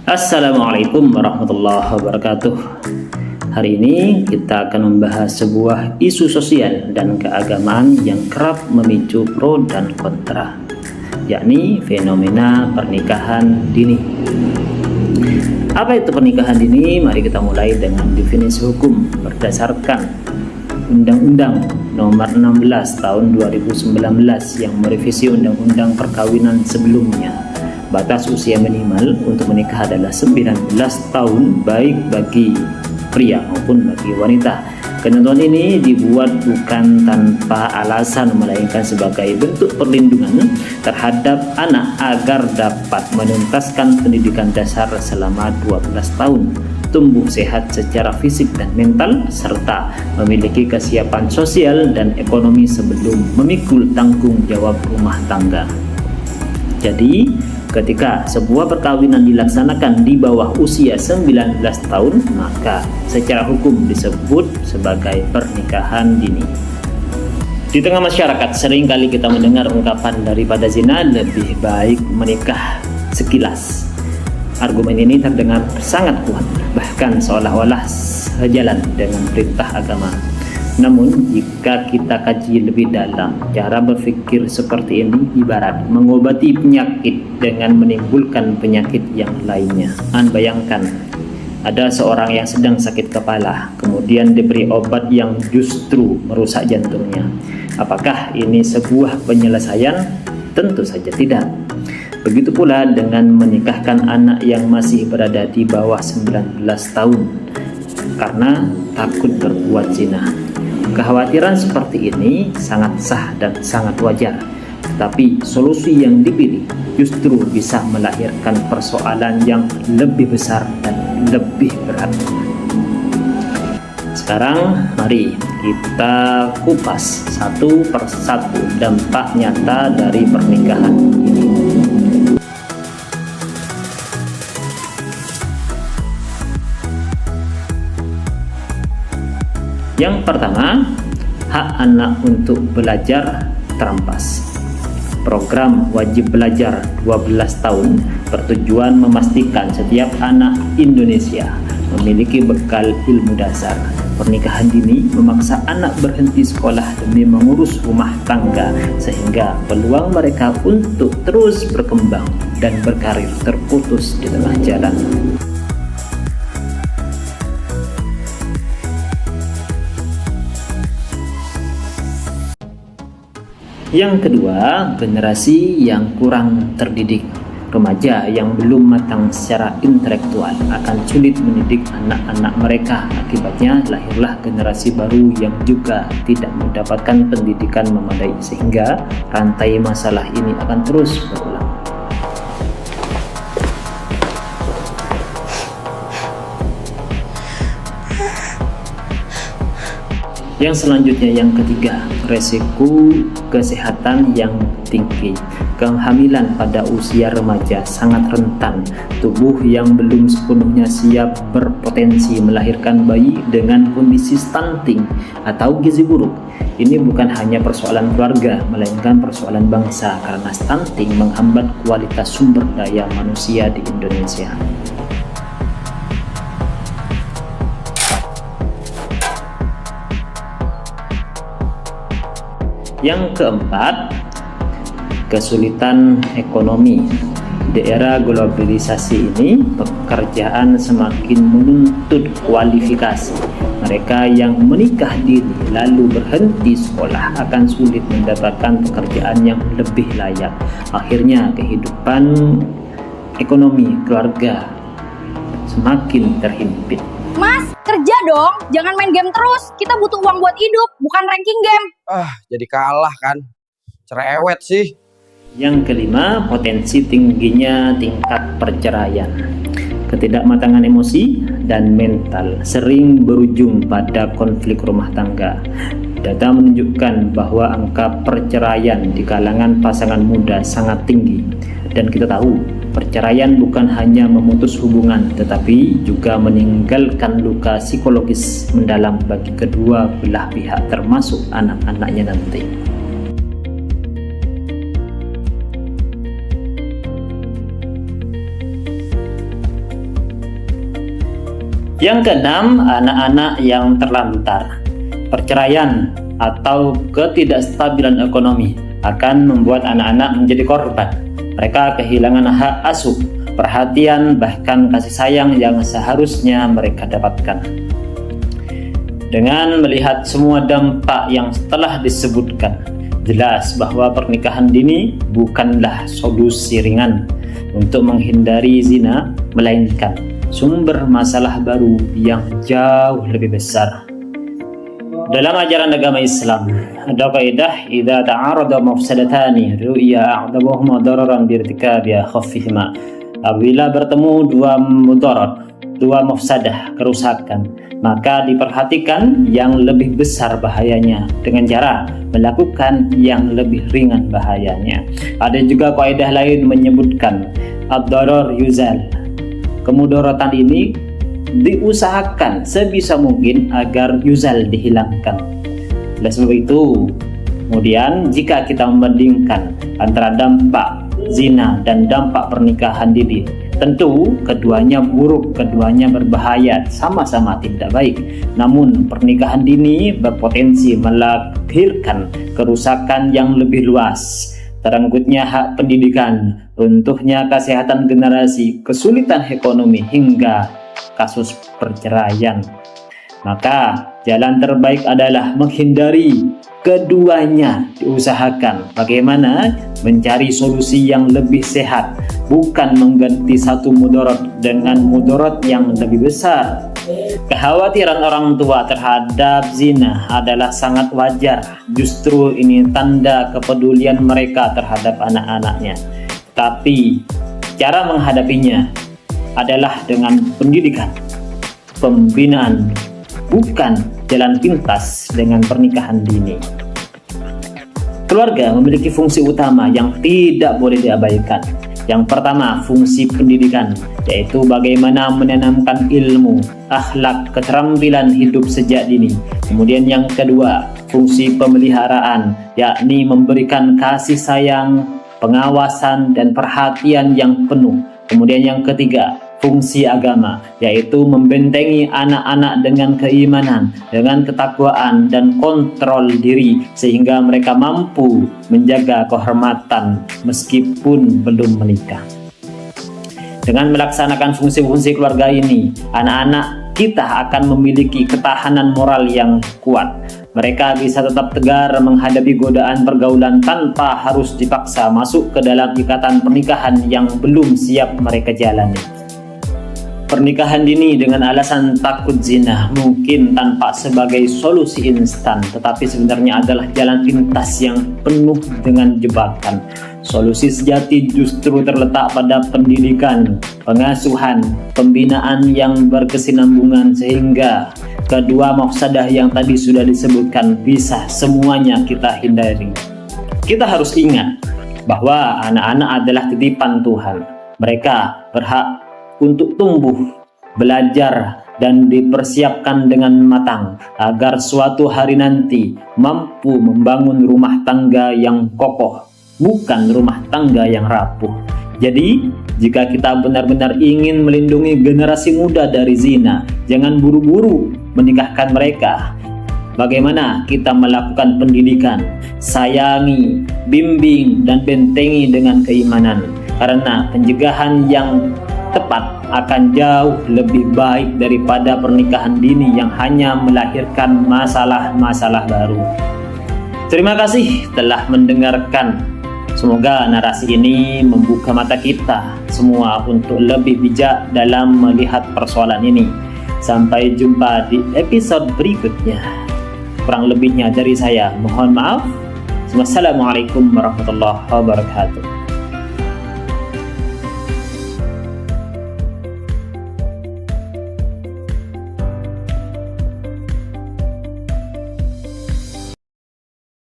Assalamualaikum warahmatullahi wabarakatuh. Hari ini kita akan membahas sebuah isu sosial dan keagamaan yang kerap memicu pro dan kontra, yakni fenomena pernikahan dini. Apa itu pernikahan dini? Mari kita mulai dengan definisi hukum berdasarkan Undang-Undang Nomor 16 Tahun 2019 yang merevisi Undang-Undang Perkawinan sebelumnya. Batas usia minimal untuk menikah adalah 19 tahun baik bagi pria maupun bagi wanita. Ketentuan ini dibuat bukan tanpa alasan, melainkan sebagai bentuk perlindungan terhadap anak agar dapat menuntaskan pendidikan dasar selama 12 tahun, tumbuh sehat secara fisik dan mental, serta memiliki kesiapan sosial dan ekonomi sebelum memikul tanggung jawab rumah tangga. Jadi, ketika sebuah perkawinan dilaksanakan di bawah usia 19 tahun, maka secara hukum disebut sebagai pernikahan dini. Di tengah masyarakat seringkali kita mendengar ungkapan daripada zina lebih baik menikah sekilas. Argumen ini terdengar sangat kuat, bahkan seolah-olah sejalan dengan perintah agama. Namun, jika kita kaji lebih dalam, cara berpikir seperti ini ibarat mengobati penyakit dengan menimbulkan penyakit yang lainnya. Bayangkan, ada seorang yang sedang sakit kepala, kemudian diberi obat yang justru merusak jantungnya. Apakah ini sebuah penyelesaian? Tentu saja tidak. Begitu pula dengan menikahkan anak yang masih berada di bawah 19 tahun karena takut berbuat zina. Kekhawatiran seperti ini sangat sah dan sangat wajar, tapi solusi yang dipilih justru bisa melahirkan persoalan yang lebih besar dan lebih berat. Sekarang mari kita kupas satu persatu dampak nyata dari pernikahan ini. Yang pertama, hak anak untuk belajar terampas. Program wajib belajar 12 tahun bertujuan memastikan setiap anak Indonesia memiliki bekal ilmu dasar. Pernikahan dini memaksa anak berhenti sekolah demi mengurus rumah tangga, sehingga peluang mereka untuk terus berkembang dan berkarir terputus di tengah jalan. Yang kedua, generasi yang kurang terdidik. Remaja yang belum matang secara intelektual akan sulit mendidik anak-anak mereka. Akibatnya lahirlah generasi baru yang juga tidak mendapatkan pendidikan memadai, sehingga rantai masalah ini akan terus berulang. Yang selanjutnya, yang ketiga, resiko kesehatan yang tinggi. Kehamilan pada usia remaja sangat rentan. Tubuh yang belum sepenuhnya siap berpotensi melahirkan bayi dengan kondisi stunting atau gizi buruk. Ini bukan hanya persoalan keluarga, melainkan persoalan bangsa, karena stunting menghambat kualitas sumber daya manusia di Indonesia. Yang keempat, kesulitan ekonomi. Di era globalisasi ini, pekerjaan semakin menuntut kualifikasi. Mereka yang menikah dini lalu berhenti sekolah akan sulit mendapatkan pekerjaan yang lebih layak. Akhirnya kehidupan ekonomi keluarga semakin terhimpit. Mas, kerja dong, jangan main game terus. Kita butuh uang buat hidup, bukan ranking game. Jadi kalah kan. Cerewet sih. Yang kelima, potensi tingginya tingkat perceraian. Ketidakmatangan emosi dan mental sering berujung pada konflik rumah tangga. Data menunjukkan bahwa angka perceraian di kalangan pasangan muda sangat tinggi. Dan kita tahu, perceraian bukan hanya memutus hubungan, tetapi juga meninggalkan luka psikologis mendalam bagi kedua belah pihak, termasuk anak-anaknya nanti. Yang keenam, anak-anak yang terlantar. Perceraian atau ketidakstabilan ekonomi akan membuat anak-anak menjadi korban. Mereka kehilangan hak asuh, perhatian, bahkan kasih sayang yang seharusnya mereka dapatkan. Dengan melihat semua dampak yang telah disebutkan, jelas bahwa pernikahan dini bukanlah solusi ringan untuk menghindari zina, melainkan sumber masalah baru yang jauh lebih besar. Dalam ajaran agama Islam ada kaidah idza ta'arada mafsadatani ru'ya a'dhamuhuma dararan bi irtikabi khaffihima. Apabila bertemu dua mudarat, dua mafsadah, kerusakan, maka diperhatikan yang lebih besar bahayanya dengan cara melakukan yang lebih ringan bahayanya. Ada juga kaidah lain menyebutkan ad-darar yuzal. Kemudaratan ini diusahakan sebisa mungkin agar yuzal dihilangkan. Oleh sebab itu, kemudian jika kita membandingkan antara dampak zina dan dampak pernikahan dini, tentu keduanya buruk, keduanya berbahaya, sama-sama tidak baik. Namun pernikahan dini berpotensi melahirkan kerusakan yang lebih luas, terenggutnya hak pendidikan, runtuhnya kesehatan generasi, kesulitan ekonomi, hingga kasus perceraian. Maka jalan terbaik adalah menghindari keduanya, diusahakan bagaimana mencari solusi yang lebih sehat, bukan mengganti satu mudarat dengan mudarat yang lebih besar. Kekhawatiran orang tua terhadap zina adalah sangat wajar. Justru ini tanda kepedulian mereka terhadap anak-anaknya. Tapi cara menghadapinya adalah dengan pendidikan, pembinaan, bukan jalan pintas dengan pernikahan dini. Keluarga memiliki fungsi utama yang tidak boleh diabaikan. Yang pertama, fungsi pendidikan, yaitu bagaimana menanamkan ilmu, akhlak, keterampilan hidup sejak dini. Kemudian yang kedua, fungsi pemeliharaan, yakni memberikan kasih sayang, pengawasan, dan perhatian yang penuh. Kemudian yang ketiga, fungsi agama, yaitu membentengi anak-anak dengan keimanan, dengan ketakwaan dan kontrol diri, sehingga mereka mampu menjaga kehormatan meskipun belum menikah. Dengan melaksanakan fungsi-fungsi keluarga ini, anak-anak kita akan memiliki ketahanan moral yang kuat. Mereka bisa tetap tegar menghadapi godaan pergaulan tanpa harus dipaksa masuk ke dalam ikatan pernikahan yang belum siap mereka jalani. Pernikahan dini dengan alasan takut zina mungkin tampak sebagai solusi instan, tetapi sebenarnya adalah jalan pintas yang penuh dengan jebakan. Solusi sejati justru terletak pada pendidikan, pengasuhan, pembinaan yang berkesinambungan, sehingga kedua mafsadah yang tadi sudah disebutkan bisa semuanya kita hindari. Kita harus ingat bahwa anak-anak adalah titipan Tuhan. Mereka berhak untuk tumbuh, belajar, dan dipersiapkan dengan matang agar suatu hari nanti mampu membangun rumah tangga yang kokoh, bukan rumah tangga yang rapuh. Jadi, jika kita benar-benar ingin melindungi generasi muda dari zina, jangan buru-buru menikahkan mereka. Bagaimana kita melakukan pendidikan, sayangi, bimbing, dan bentengi dengan keimanan, karena pencegahan yang tepat akan jauh lebih baik daripada pernikahan dini yang hanya melahirkan masalah-masalah baru. Terima kasih telah mendengarkan. Semoga narasi ini membuka mata kita semua untuk lebih bijak dalam melihat persoalan ini. Sampai jumpa di episode berikutnya. Kurang lebihnya dari saya mohon maaf. Wassalamualaikum warahmatullahi wabarakatuh.